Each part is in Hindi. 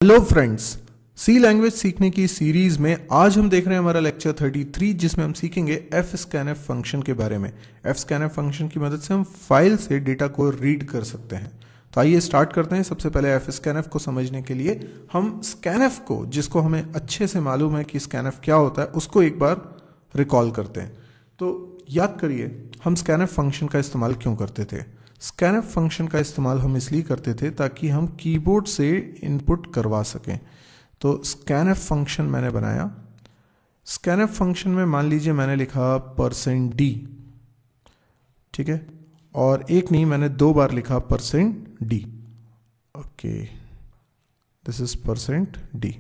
हेलो फ्रेंड्स, सी लैंग्वेज सीखने की सीरीज में आज हम देख रहे हैं हमारा लेक्चर 33 जिसमें हम सीखेंगे fscanf फंक्शन के बारे में। fscanf फंक्शन की मदद से हम फाइल से डेटा को रीड कर सकते हैं। तो आइए स्टार्ट करते हैं। सबसे पहले fscanf को समझने के लिए हम scanf को, जिसको हमें अच्छे से मालूम है कि scanf क्या होता है, उसको एक बार रिकॉल करते हैं। तो याद करिए हम scanf फंक्शन का इस्तेमाल क्यों करते थे। स्कैनफ फंक्शन का इस्तेमाल हम इसलिए करते थे ताकि हम कीबोर्ड से इनपुट करवा सकें। तो स्कैनफ फंक्शन मैंने बनाया। स्कैनफ फंक्शन में मान लीजिए मैंने लिखा %d, ठीक है, और एक नहीं, मैंने 2 बार लिखा %d। Okay, this is %d,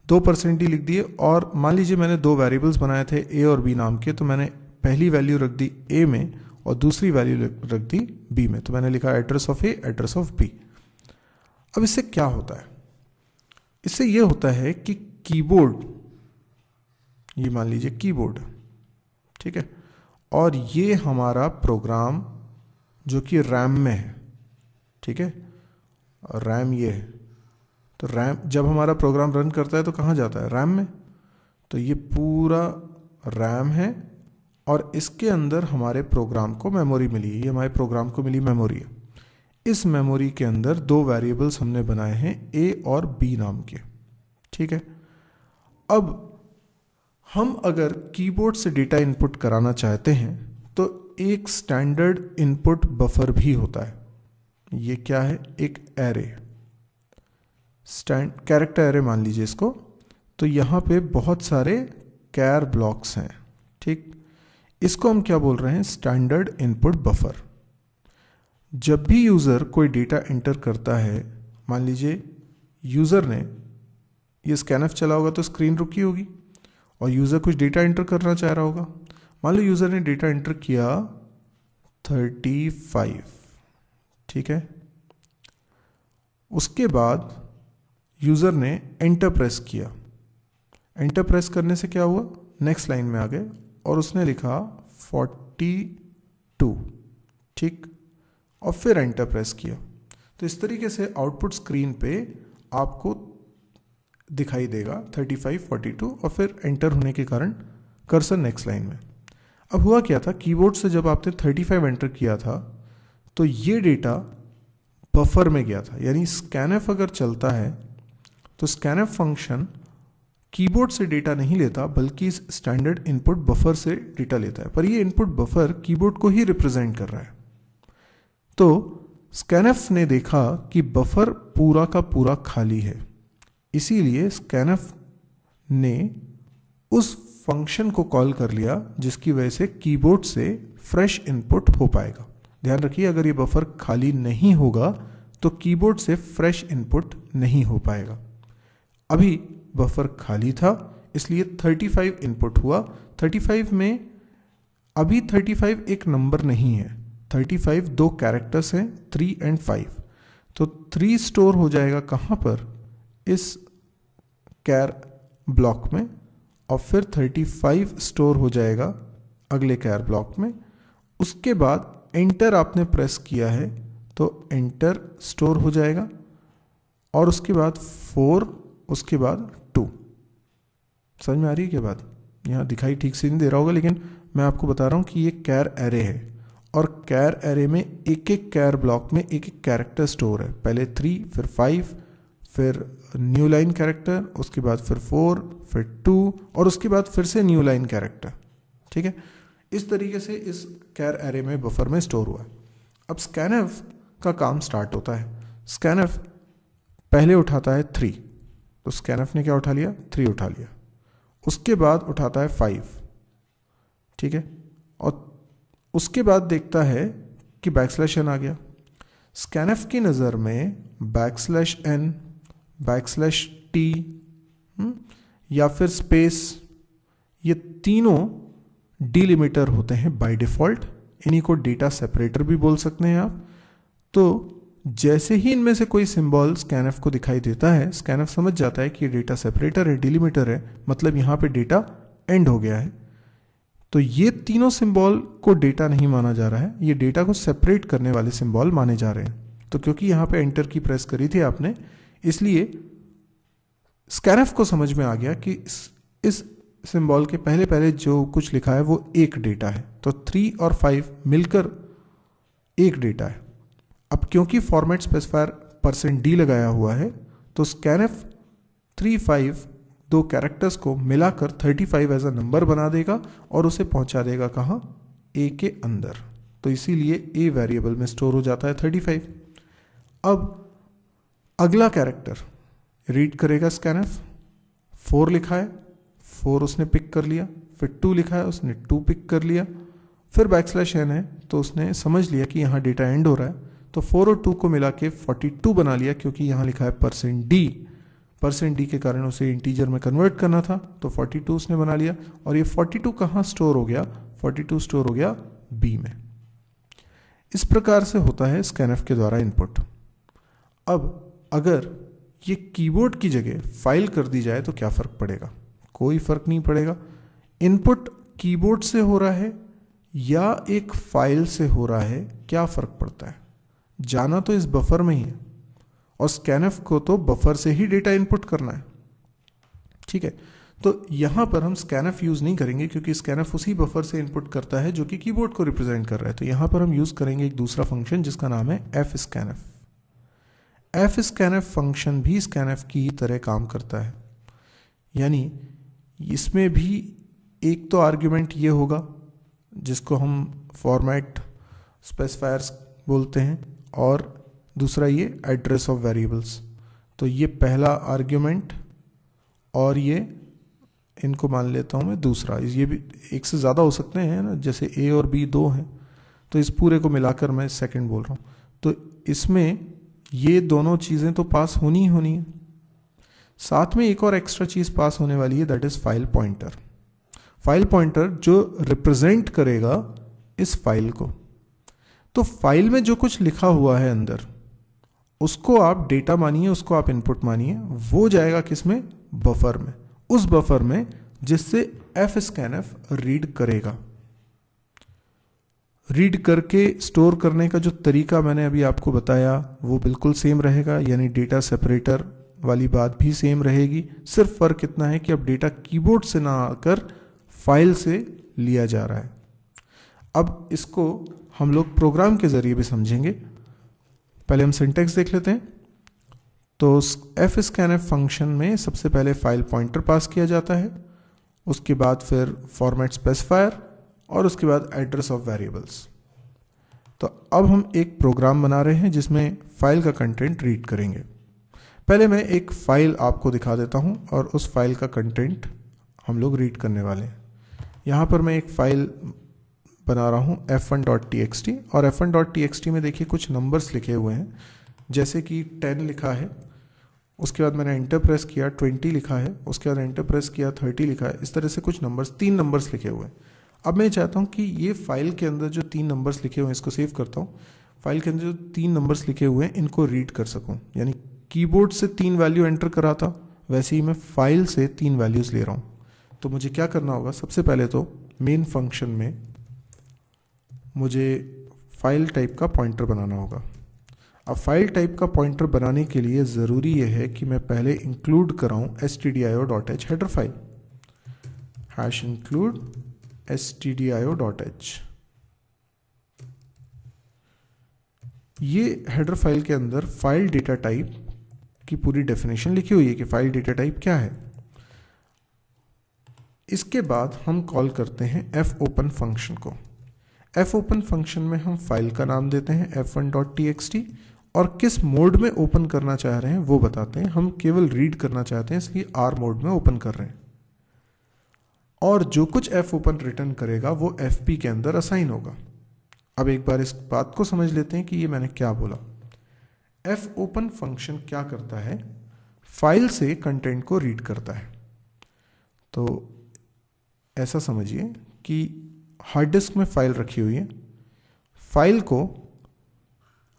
2 %d लिख दिए। और मान लीजिए मैंने 2 वेरिएबल्स बनाए थे a और b नाम के, तो मैंने पहली वैल्यू रख दी a में और दूसरी वैल्यू रख दी b में। तो मैंने लिखा address of a, address of b। अब इससे क्या होता है? इससे ये होता है कि कीबोर्ड, ये मान लीजिए कीबोर्ड, ठीक है, और ये हमारा प्रोग्राम जो कि रैम में है, ठीक है, और रैम ये है। तो रैम, जब हमारा प्रोग्राम रन करता है तो कहाँ जाता है? रैम में। तो ये पूरा रैम है और इसके अंदर हमारे प्रोग्राम को मेमोरी मिली है। ये हमारे प्रोग्राम को मिली मेमोरी है। इस मेमोरी के अंदर 2 वेरिएबल्स हमने बनाए हैं a और b नाम के, ठीक है। अब हम अगर कीबोर्ड से डेटा इनपुट कराना चाहते हैं तो एक स्टैंडर्ड इनपुट बफर भी होता है। ये क्या है? एक एरे, कैरेक्टर एरे मान लीजिए इसको। तो यहाँ पे बहुत सारे कैर ब्लॉक्स हैं, ठीक। इसको हम क्या बोल रहे हैं? Standard input buffer. जब भी यूज़र कोई डेटा एंटर करता है, मान लीजिए यूज़र ने ये स्कैनफ चला होगा तो स्क्रीन रुकी होगी और यूज़र कुछ डेटा एंटर करना चाह रहा होगा। मान लो यूज़र ने डेटा एंटर किया 35, ठीक है। उसके बाद यूज़र ने एंटर प्रेस किया। एंटर प्रेस करने से क्या हुआ? नेक्स्ट लाइन में आ गए और उसने लिखा 42, ठीक, और फिर एंटर प्रेस किया। तो इस तरीके से आउटपुट स्क्रीन पे आपको दिखाई देगा 35, 42 और फिर एंटर होने के कारण कर्सर नेक्स्ट लाइन में। अब हुआ क्या था? कीबोर्ड से जब आपने 35 एंटर किया था तो ये डेटा बफर में गया था। यानी स्कैनफ अगर चलता है तो स्कैनफ फंक्शन कीबोर्ड से डेटा नहीं लेता बल्कि इस स्टैंडर्ड इनपुट बफर से डेटा लेता है। पर ये इनपुट बफर कीबोर्ड को ही रिप्रेजेंट कर रहा है। तो स्कैनफ ने देखा कि बफर पूरा का पूरा खाली है, इसीलिए स्कैनफ ने उस फंक्शन को कॉल कर लिया जिसकी वजह से कीबोर्ड से फ्रेश इनपुट हो पाएगा। ध्यान रखिए, अगर ये बफर खाली नहीं होगा तो कीबोर्ड से फ्रेश इनपुट नहीं हो पाएगा। अभी बफर खाली था इसलिए 35 इनपुट हुआ। 35 में अभी 35 एक नंबर नहीं है, 35 2 कैरेक्टर्स हैं, 3 और 5। तो 3 स्टोर हो जाएगा कहाँ पर? इस कैर ब्लॉक में, और फिर 35 स्टोर हो जाएगा अगले कैर ब्लॉक में। उसके बाद एंटर आपने प्रेस किया है तो एंटर स्टोर हो जाएगा, और उसके बाद 4, उसके बाद 2। समझ में आ रही है क्या बात? यहाँ दिखाई ठीक से नहीं दे रहा होगा, लेकिन मैं आपको बता रहा हूँ कि ये कैर एरे है और कैर एरे में एक एक कैर ब्लॉक में एक एक कैरेक्टर स्टोर है। पहले 3, फिर 5, फिर न्यू लाइन कैरेक्टर, उसके बाद फिर 4, फिर 2 और उसके बाद फिर से न्यू लाइन कैरेक्टर, ठीक है। इस तरीके से इस कैर एरे में बफर में स्टोर हुआ है। अब स्कैनफ का काम स्टार्ट होता है। स्कैनफ पहले उठाता है 3, तो स्कैनफ ने क्या उठा लिया? 3 उठा लिया। उसके बाद उठाता है 5, ठीक है, और उसके बाद देखता है कि बैकस्लैश n आ गया। स्कैनफ की नज़र में बैकस्लैश n, बैकस्लैश t या फिर स्पेस, ये तीनों डिलिमिटर होते हैं बाय डिफ़ॉल्ट। इन्हीं को डेटा सेपरेटर भी बोल सकते हैं आप। तो जैसे ही इनमें से कोई सिंबल स्कैनफ को दिखाई देता है, स्कैनफ समझ जाता है कि ये डेटा सेपरेटर है, डिलिमिटर है, मतलब यहाँ पे डेटा एंड हो गया है। तो ये तीनों सिंबल को डेटा नहीं माना जा रहा है, ये डेटा को सेपरेट करने वाले सिंबल माने जा रहे हैं। तो क्योंकि यहाँ पे एंटर की प्रेस करी थी आपने, इसलिए स्कैनफ को समझ में आ गया कि इस सिंबल के पहले पहले जो कुछ लिखा है वो एक डेटा है, तो 3 और 5 मिलकर एक डेटा है। अब क्योंकि फॉर्मेट स्पेसिफायर %d लगाया हुआ है, तो स्कैनफ 3-5 दो कैरेक्टर्स को मिलाकर 35 एज अ नंबर बना देगा और उसे पहुंचा देगा कहाँ, a के अंदर। तो इसीलिए a वेरिएबल में स्टोर हो जाता है 35। अब अगला कैरेक्टर रीड करेगा स्कैनफ, 4 लिखा है, 4 उसने पिक कर लिया, फिर 2 लिखा है, उसने 2 पिक कर लिया, फिर \n है तो उसने समझ लिया कि यहाँ डेटा एंड हो रहा है, तो 4 और 2 को मिला के 42 बना लिया, क्योंकि यहाँ लिखा है %d के कारण उसे इंटीजर में कन्वर्ट करना था, तो 42 उसने बना लिया। और ये 42 कहाँ स्टोर हो गया, 42 स्टोर हो गया b में। इस प्रकार से होता है स्कैनफ के द्वारा इनपुट। अब अगर ये कीबोर्ड की जगह फाइल कर दी जाए तो क्या फर्क पड़ेगा, कोई फर्क नहीं पड़ेगा। इनपुट कीबोर्ड से हो रहा है या एक फाइल से हो रहा है, क्या फर्क पड़ता है, जाना तो इस बफर में ही है और स्कैनफ को तो बफर से ही डेटा इनपुट करना है, ठीक है। तो यहां पर हम स्कैनफ यूज नहीं करेंगे क्योंकि स्कैनफ उसी बफर से इनपुट करता है जो कि कीबोर्ड को रिप्रेजेंट कर रहा है। तो यहां पर हम यूज करेंगे एक दूसरा फंक्शन जिसका नाम है fscanf। fscanf फंक्शन भी स्कैनफ की ही तरह काम करता है, यानी इसमें भी एक तो आर्ग्यूमेंट ये होगा जिसको हम फॉर्मेट स्पेसिफायर्स बोलते हैं, और दूसरा ये एड्रेस ऑफ वेरिएबल्स। तो ये पहला आर्ग्यूमेंट और ये इनको मान लेता हूँ मैं दूसरा, ये भी एक से ज़्यादा हो सकते हैं ना, जैसे a और b 2 हैं, तो इस पूरे को मिलाकर मैं सेकंड बोल रहा हूँ। तो इसमें ये दोनों चीज़ें तो पास होनी ही होनी है, साथ में एक और एक्स्ट्रा चीज़ पास होने वाली है, that is file pointer. File pointer जो रिप्रेजेंट करेगा इस फाइल को। तो फाइल में जो कुछ लिखा हुआ है अंदर, उसको आप डेटा मानिए, उसको आप इनपुट मानिए, वो जाएगा किसमें, बफर में, उस बफर में जिससे fscanf रीड करेगा। रीड करके स्टोर करने का जो तरीका मैंने अभी आपको बताया वो बिल्कुल सेम रहेगा, यानी डेटा सेपरेटर वाली बात भी सेम रहेगी। सिर्फ फर्क इतना है कि अब डेटा कीबोर्ड से ना आकर फाइल से लिया जा रहा है। अब इसको हम लोग प्रोग्राम के जरिए भी समझेंगे। पहले हम सिंटैक्स देख लेते हैं। तो fscanf फंक्शन में सबसे पहले फाइल पॉइंटर पास किया जाता है, उसके बाद फिर फॉर्मेट स्पेसिफायर और उसके बाद एड्रेस ऑफ वेरिएबल्स। तो अब हम एक प्रोग्राम बना रहे हैं जिसमें फाइल का कंटेंट रीड करेंगे। पहले मैं एक फाइल आपको दिखा देता हूं और उस फाइल का कंटेंट हम लोग रीड करने वाले हैं। यहाँ पर मैं एक फाइल बना रहा हूँ f1.txt, और f1.txt में देखिए कुछ नंबर्स लिखे हुए हैं, जैसे कि 10 लिखा है, उसके बाद मैंने एंटर प्रेस किया, 20 लिखा है, उसके बाद एंटर प्रेस किया, 30 लिखा है। इस तरह से कुछ नंबर्स, 3 नंबर्स लिखे हुए हैं। अब मैं चाहता हूँ कि ये फाइल के अंदर जो 3 नंबर्स लिखे हुए हैं, इसको सेव करता हूँ, फाइल के अंदर जो 3 नंबर्स लिखे हुए हैं इनको रीड कर सकूँ। यानी कीबोर्ड से 3 वैल्यू एंटर करा था, वैसे ही मैं फाइल से 3 वैल्यूज़ ले रहा हूँ। तो मुझे क्या करना होगा, सबसे पहले तो मेन फंक्शन में मुझे फाइल टाइप का पॉइंटर बनाना होगा। अब फाइल टाइप का पॉइंटर बनाने के लिए ज़रूरी यह है कि मैं पहले इंक्लूड कराऊँ stdio.h header file, #include stdio.h। ये हेडर फाइल के अंदर फाइल डेटा टाइप की पूरी डेफिनेशन लिखी हुई है कि फाइल डेटा टाइप क्या है। इसके बाद हम कॉल करते हैं fopen फंक्शन को। fopen फंक्शन में हम फाइल का नाम देते हैं f1.txt और किस मोड में ओपन करना चाह रहे हैं वो बताते हैं। हम केवल रीड करना चाहते हैं, इसलिए R मोड में ओपन कर रहे हैं। और जो कुछ fopen रिटर्न करेगा वो fp के अंदर असाइन होगा। अब एक बार इस बात को समझ लेते हैं कि ये मैंने क्या बोला। fopen फंक्शन क्या करता है, फाइल से कंटेंट को रीड करता है। तो ऐसा समझिए कि हार्ड डिस्क में फाइल रखी हुई है, फाइल को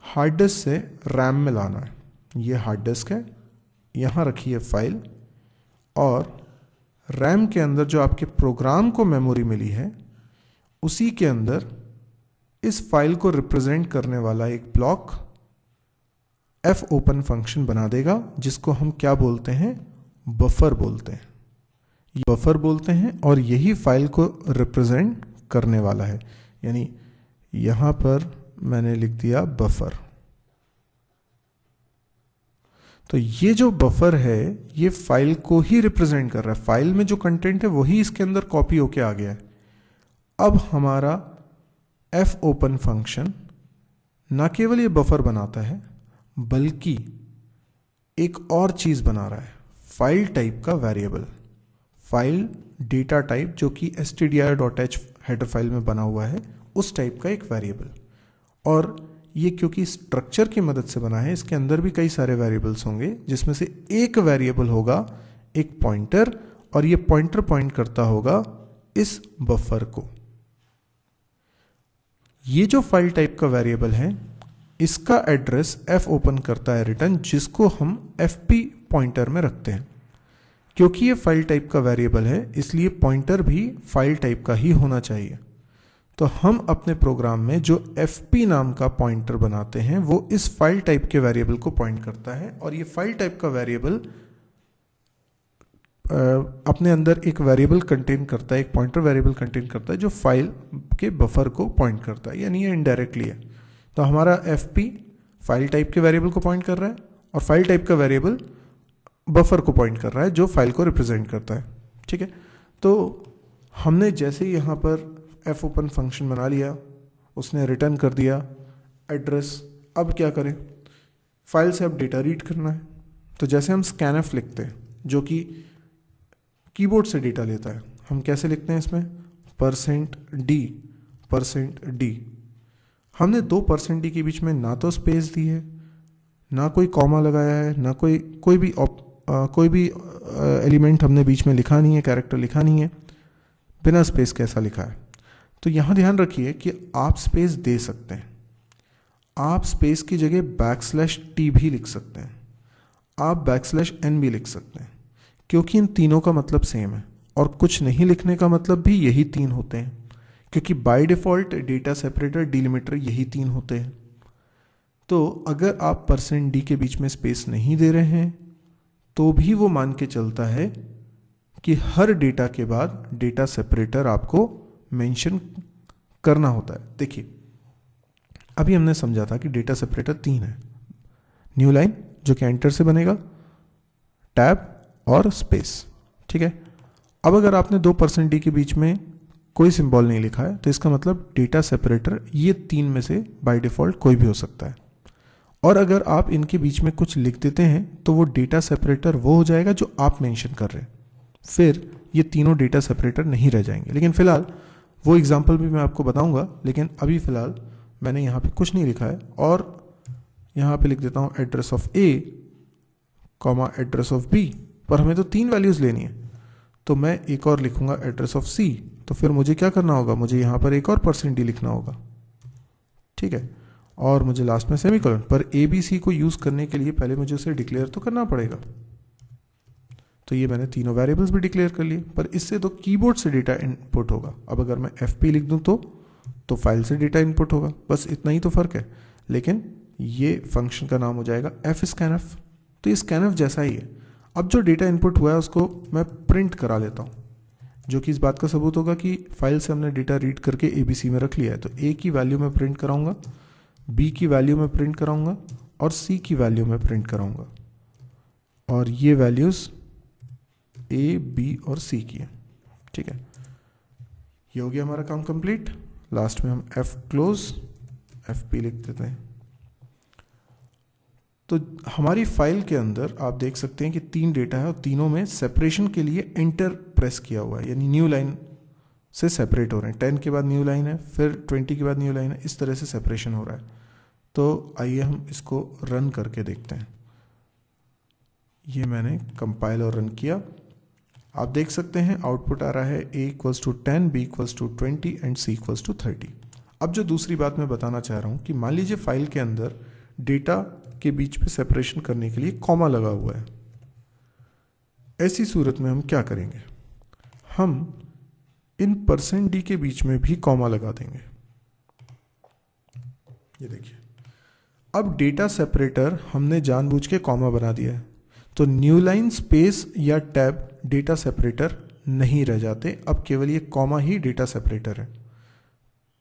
हार्ड डिस्क से रैम में लाना है। ये हार्ड डिस्क है, यहाँ रखी है फाइल, और रैम के अंदर जो आपके प्रोग्राम को मेमोरी मिली है उसी के अंदर इस फाइल को रिप्रेजेंट करने वाला एक ब्लॉक fopen फंक्शन बना देगा, जिसको हम क्या बोलते हैं, बफर बोलते हैं। ये बफर बोलते हैं और यही फाइल को रिप्रेजेंट करने वाला है। यानी यहां पर मैंने लिख दिया बफर। तो ये जो बफर है ये फाइल को ही रिप्रेजेंट कर रहा है। फाइल में जो कंटेंट है वही इसके अंदर कॉपी होके आ गया है। अब हमारा fopen फंक्शन ना केवल ये बफर बनाता है बल्कि एक और चीज बना रहा है, फाइल टाइप का वेरिएबल। फाइल डेटा टाइप जो कि stdir.h हेडर फाइल में बना हुआ है, उस टाइप का एक वेरिएबल। और ये क्योंकि स्ट्रक्चर की मदद से बना है, इसके अंदर भी कई सारे वेरिएबल्स होंगे, जिसमें से एक वेरिएबल होगा एक पॉइंटर, और ये पॉइंटर पॉइंट करता होगा इस बफर को। ये जो फाइल टाइप का वेरिएबल है इसका एड्रेस fopen करता है रिटर्न, जिसको हम fp पॉइंटर में रखते हैं। क्योंकि ये फाइल टाइप का वेरिएबल है इसलिए पॉइंटर भी फाइल टाइप का ही होना चाहिए। तो हम अपने प्रोग्राम में जो fp नाम का पॉइंटर बनाते हैं वो इस फाइल टाइप के वेरिएबल को पॉइंट करता है, और ये फाइल टाइप का वेरिएबल अपने अंदर एक वेरिएबल कंटेन करता है, एक पॉइंटर वेरिएबल कंटेन करता है जो फाइल के बफर को पॉइंट करता है, यानी ये इनडायरेक्टली है। तो हमारा fp फाइल टाइप के वेरिएबल को पॉइंट कर रहा है और फाइल टाइप का वेरिएबल बफर को पॉइंट कर रहा है जो फाइल को रिप्रेजेंट करता है। ठीक है, तो हमने जैसे ही यहाँ पर fopen फंक्शन बना लिया, उसने रिटर्न कर दिया एड्रेस। अब क्या करें, फाइल से अब डेटा रीड करना है। तो जैसे हम scanf लिखते हैं जो कि कीबोर्ड से डेटा लेता है, हम कैसे लिखते हैं इसमें %d। हमने दो %d के बीच में ना तो स्पेस दी है, ना कोई कॉमा लगाया है, ना कोई भी एलिमेंट हमने बीच में लिखा नहीं है, कैरेक्टर लिखा नहीं है। बिना स्पेस कैसा लिखा है। तो यहाँ ध्यान रखिए कि आप स्पेस दे सकते हैं। आप स्पेस की जगह \t भी लिख सकते हैं, आप \n भी लिख सकते हैं, क्योंकि इन तीनों का मतलब सेम है। और कुछ नहीं लिखने का मतलब भी यही तीन होते हैं, क्योंकि by default data separator delimiter यही तीन होते हैं। तो अगर आप %d के बीच में स्पेस नहीं दे रहे हैं तो भी वो मान के चलता है कि हर डेटा के बाद डेटा सेपरेटर आपको मेंशन करना होता है। देखिए, अभी हमने समझा था कि डेटा सेपरेटर 3 है, न्यू लाइन जो कि एंटर से बनेगा, टैब और स्पेस। ठीक है, अब अगर आपने दो %d के बीच में कोई सिंबल नहीं लिखा है तो इसका मतलब डेटा सेपरेटर ये 3 में से बाय डिफॉल्ट कोई भी हो सकता है। और अगर आप इनके बीच में कुछ लिख देते हैं तो वो डेटा सेपरेटर वो हो जाएगा जो आप मेंशन कर रहे हैं, फिर ये तीनों डेटा सेपरेटर नहीं रह जाएंगे। लेकिन फिलहाल वो एग्जांपल भी मैं आपको बताऊंगा, लेकिन अभी फिलहाल मैंने यहाँ पे कुछ नहीं लिखा है और यहाँ पे लिख देता हूँ address of A, address of B, पर हमें तो 3 वैल्यूज लेनी है। तो मैं एक और लिखूंगा एड्रेस ऑफ C, तो फिर मुझे क्या करना होगा, मुझे यहाँ पर एक और %d लिखना होगा। ठीक है, और मुझे लास्ट में सेमीकोलन। पर ABC को यूज करने के लिए पहले मुझे उसे डिक्लेयर तो करना पड़ेगा। तो ये मैंने तीनों वेरिएबल्स भी डिक्लेयर कर लिए, पर इससे तो कीबोर्ड से डेटा इनपुट होगा। अब अगर मैं fp लिख दूं तो फाइल से डेटा इनपुट होगा, बस इतना ही तो फर्क है। लेकिन ये फंक्शन का नाम हो जाएगा fscanf। तो ये scanf जैसा ही है। अब जो डेटा इनपुट हुआ है उसको मैं प्रिंट करा लेता हूँ, जो कि इस बात का सबूत होगा कि फाइल से हमने डेटा रीड करके ABC में रख लिया है। तो A की वैल्यू में प्रिंट कराऊंगा, B की वैल्यू में प्रिंट कराऊंगा और C की वैल्यू में प्रिंट कराऊंगा। और ये वैल्यूज A, B और C की है। ठीक है, ये हो गया हमारा काम कंप्लीट। लास्ट में हम f क्लोज fp लिख देते हैं। तो हमारी फाइल के अंदर आप देख सकते हैं कि 3 डेटा है और तीनों में सेपरेशन के लिए एंटर प्रेस किया हुआ है, यानी न्यू लाइन से सेपरेट हो रहे हैं। 10 के बाद न्यू लाइन है, फिर 20 के बाद न्यू लाइन है, इस तरह से सेपरेशन हो रहा है। तो आइए हम इसको रन करके देखते हैं। ये मैंने कंपाइल और रन किया। आप देख सकते हैं आउटपुट आ रहा है A = 10, B = 20 एंड C = 30। अब जो दूसरी बात मैं बताना चाह रहा हूँ कि मान लीजिए फाइल के अंदर डेटा के बीच में सेपरेशन करने के लिए कॉमा लगा हुआ है। ऐसी सूरत में हम क्या करेंगे, हम इन %d के बीच में भी कॉमा लगा देंगे। ये देखिए, अब डेटा सेपरेटर हमने जानबूझ के कॉमा बना दिया है। तो न्यू लाइन, स्पेस या टैब डेटा सेपरेटर नहीं रह जाते, अब केवल ये कॉमा ही डेटा सेपरेटर है।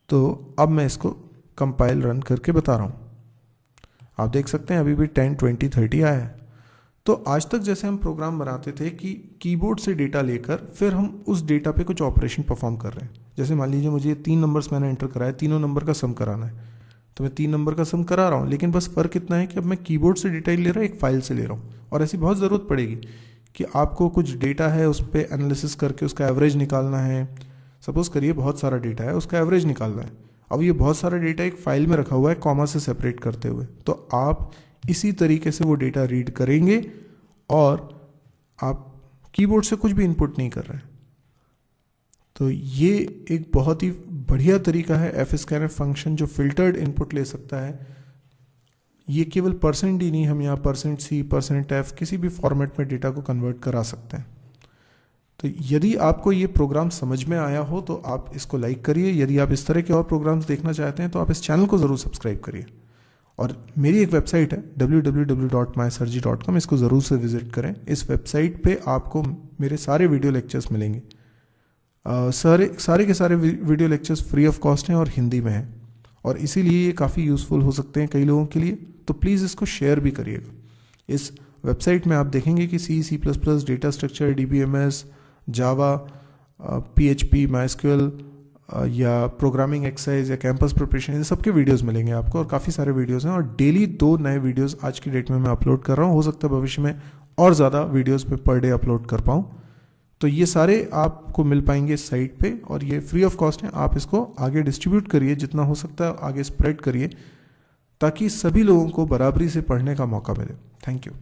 तो अब मैं इसको कंपाइल रन करके बता रहा हूँ। आप देख सकते हैं अभी भी 10, 20, 30 आया है। तो आज तक जैसे हम प्रोग्राम बनाते थे कि कीबोर्ड से डेटा लेकर फिर हम उस डेटा पे कुछ ऑपरेशन परफॉर्म कर रहे हैं। जैसे मान लीजिए मुझे 3 नंबर्स मैंने एंटर कराया, तीनों नंबर का सम कराना है, तो मैं 3 नंबर का सम करा रहा हूँ, लेकिन बस फ़र्क इतना है कि अब मैं कीबोर्ड से डेटा ही ले रहा हूँ, एक फाइल से ले रहा हूँ। और ऐसी बहुत ज़रूरत पड़ेगी कि आपको कुछ डेटा है उस पर एनालिसिस करके उसका एवरेज निकालना है। सपोज़ करिए बहुत सारा डेटा है, उसका एवरेज निकालना है। अब ये बहुत सारा डेटा एक फाइल में रखा हुआ है कॉमा से सेपरेट करते हुए, तो आप इसी तरीके से वो डेटा रीड करेंगे और आप कीबोर्ड से कुछ भी इनपुट नहीं कर रहे हैं। तो ये एक बहुत ही बढ़िया तरीका है fscanf फंक्शन जो फिल्टर्ड इनपुट ले सकता है। ये केवल परसेंट ही नहीं, हम यहाँ %c, %f किसी भी फॉर्मेट में डेटा को कन्वर्ट करा सकते हैं। तो यदि आपको ये प्रोग्राम समझ में आया हो तो आप इसको लाइक करिए। यदि आप इस तरह के और प्रोग्राम्स देखना चाहते हैं तो आप इस चैनल को ज़रूर सब्सक्राइब करिए। और मेरी एक वेबसाइट है www.mysirji.com, इसको ज़रूर से विज़िट करें। इस वेबसाइट पे आपको मेरे सारे वीडियो लेक्चर्स मिलेंगे। सारे के सारे video lectures free of cost हैं और हिंदी में हैं, और इसीलिए ये काफ़ी यूज़फुल हो सकते हैं कई लोगों के लिए। तो प्लीज़ इसको शेयर भी करिएगा। इस वेबसाइट में आप देखेंगे कि C++, डेटा स्ट्रक्चर, DBMS, जावा, PHP, MySQL या प्रोग्रामिंग एक्सरसाइज या कैंपस प्रिपरेशन, इन सब के वीडियोस मिलेंगे आपको, और काफ़ी सारे वीडियोस हैं। और डेली 2 नए वीडियोस आज की डेट में मैं अपलोड कर रहा हूँ। हो सकता है भविष्य में और ज़्यादा वीडियोस पे पर डे अपलोड कर पाऊँ। तो ये सारे आपको मिल पाएंगे इस साइट पे, और ये फ्री ऑफ कॉस्ट है। आप इसको आगे डिस्ट्रीब्यूट करिए, जितना हो सकता है आगे स्प्रेड करिए, ताकि सभी लोगों को बराबरी से पढ़ने का मौका मिले। Thank you.